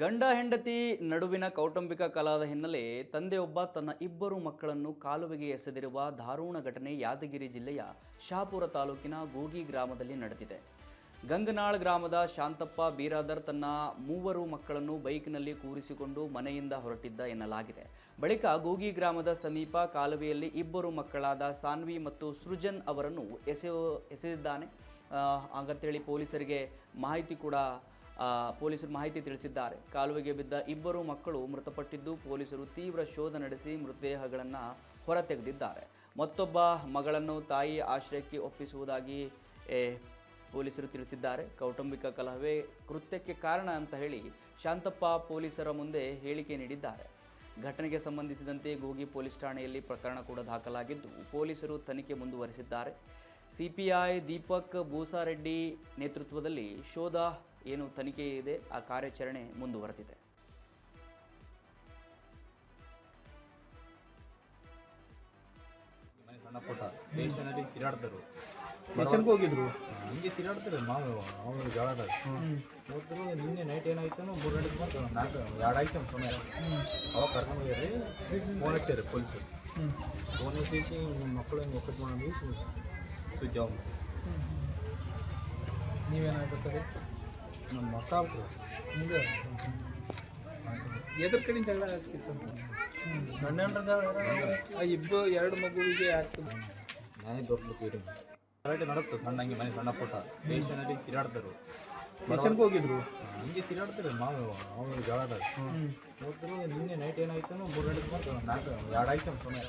ಗಂಡ ಹೆಂಡತಿ ನಡುವಿನ ಕೌಟುಂಬಿಕ ಕಲಹದ ಹಿನ್ನೆಲೆ ತಂದೆಯೊಬ್ಬ ತನ್ನ ಇಬ್ಬರು ಮಕ್ಕಳನ್ನು ಕಾಲುವೆಗೆ ಎಸೆದಿರುವ ದಾರುಣ ಘಟನೆ ಯಾದಗಿರಿ ಜಿಲ್ಲೆಯ ಶಹಾಪುರ ತಾಲೂಕಿನ ಗೂಗಿ ಗ್ರಾಮದಲ್ಲಿ ನಡೆದಿದೆ. ಗಂಗನಾಳ್ ಗ್ರಾಮದ ಶಾಂತಪ್ಪ ಬೀರಾದರ್ ತನ್ನ ಮೂವರು ಮಕ್ಕಳನ್ನು ಬೈಕ್ನಲ್ಲಿ ಕೂರಿಸಿಕೊಂಡು ಮನೆಯಿಂದ ಹೊರಟಿದ್ದ ಎನ್ನಲಾಗಿದೆ. ಬಳಿಕ ಗೂಗಿ ಗ್ರಾಮದ ಸಮೀಪ ಕಾಲುವೆಯಲ್ಲಿ ಇಬ್ಬರು ಮಕ್ಕಳಾದ ಸಾನ್ವಿ ಮತ್ತು ಸೃಜನ್ ಅವರನ್ನು ಎಸೆದಿದ್ದಾನೆ ಹಾಗಂತೇಳಿ ಪೊಲೀಸರು ಮಾಹಿತಿ ತಿಳಿಸಿದ್ದಾರೆ. ಕಾಲುವೆಗೆ ಬಿದ್ದ ಇಬ್ಬರು ಮಕ್ಕಳು ಮೃತಪಟ್ಟಿದ್ದು, ಪೊಲೀಸರು ತೀವ್ರ ಶೋಧ ನಡೆಸಿ ಮೃತದೇಹಗಳನ್ನು ಹೊರತೆಗೆದಿದ್ದಾರೆ. ಮತ್ತೊಬ್ಬ ಮಗಳನ್ನು ತಾಯಿ ಆಶ್ರಯಕ್ಕೆ ಒಪ್ಪಿಸುವುದಾಗಿ ಪೊಲೀಸರು ತಿಳಿಸಿದ್ದಾರೆ. ಕೌಟುಂಬಿಕ ಕಲಹವೇ ಕೃತ್ಯಕ್ಕೆ ಕಾರಣ ಅಂತ ಹೇಳಿ ಶಾಂತಪ್ಪ ಪೊಲೀಸರ ಮುಂದೆ ಹೇಳಿಕೆ ನೀಡಿದ್ದಾರೆ. ಘಟನೆಗೆ ಸಂಬಂಧಿಸಿದಂತೆ ಗೂಗಿ ಪೊಲೀಸ್ ಠಾಣೆಯಲ್ಲಿ ಪ್ರಕರಣ ಕೂಡ ದಾಖಲಾಗಿದ್ದು, ಪೊಲೀಸರು ತನಿಖೆ ಮುಂದುವರಿಸಿದ್ದಾರೆ. ಸಿಪಿಐ ದೀಪಕ್ ಬೂಸಾರೆಡ್ಡಿ ನೇತೃತ್ವದಲ್ಲಿ ಶೋಧ ತನಿಖೆ ಇದೆ, ಆ ಕಾರ್ಯಾಚರಣೆ ಮುಂದುವರೆದಿದೆ. ಸಣ್ಣ ಪುಟ್ಟ ಸ್ಟೇಷನಲ್ಲಿ ತಿರುಗಾಡ್ತಾರೆ. ಸ್ಟೇಷನ್ಗೆ ಹೋಗಿದ್ರು ಹಂಗೆ ತಿರುಗಾಡ್ತಾರೆ. ಅವರು ಜಗಳ ಹೋದ್ರು. ನಿನ್ನೆ ನೈಟ್ ಏನಾಯ್ತು 3 ಗಂಟೆಗೆ ಬಂತು, 2 ಆಯ್ತು ಸಮಯ. ಅವಾಗ ಕರ್ಕೊಂಡು ಹೋಗ್ರಿ, ಫೋನ್ ಹಚ್ಚಾರಿ ಪೊಲೀಸರು. ಫೋನ್ ಹಚ್ಚಿ ನಿಮ್ಮ ಮಕ್ಕಳು ಹಿಂಗೆ ಒಕ್ಕಟ್ಟು ಮಾಡಿ ಸುದ್ದಿ ಅವ್ರು. ನೀವೇನಾಗ್ತದೆ ನಮ್ಮ ಮಕ್ಕ ಆಗ್ತದೆ ಹಿಂಗೆ ಎದ್ರ ಕಡೆಯಿಂದ ಜಗಳ ಆಗ್ತಿತ್ತು ಎರಡು ಮಗುವಿಗೆ ಆಗ್ತದೆ. ನಾನೇ ದೊಡ್ಡಕ್ಕೆ ಗಲಾಟೆ ನಡುತ್ತೆ ಸಣ್ಣ ಹಂಗೆ ಮನೆ ಸಣ್ಣ ಪುಟ್ಟ ಸ್ಟೇಷನಲ್ಲಿ ತಿರುಗಾಡ್ತಾರೆ. ಸ್ಟೇಷನ್ಗೆ ಹೋಗಿದ್ರು ಹಂಗೆ ತಿರುಗಾಡ್ತಾರೆ. ಅವರು ಜಗಳ ಹೋದ್ರು. ನಿನ್ನೆ ನೈಟ್ ಏನಾಯ್ತು 3 ಗಂಟೆಗೆ ಬಂತು, 2 ಆಯ್ತು ಸಮಯ.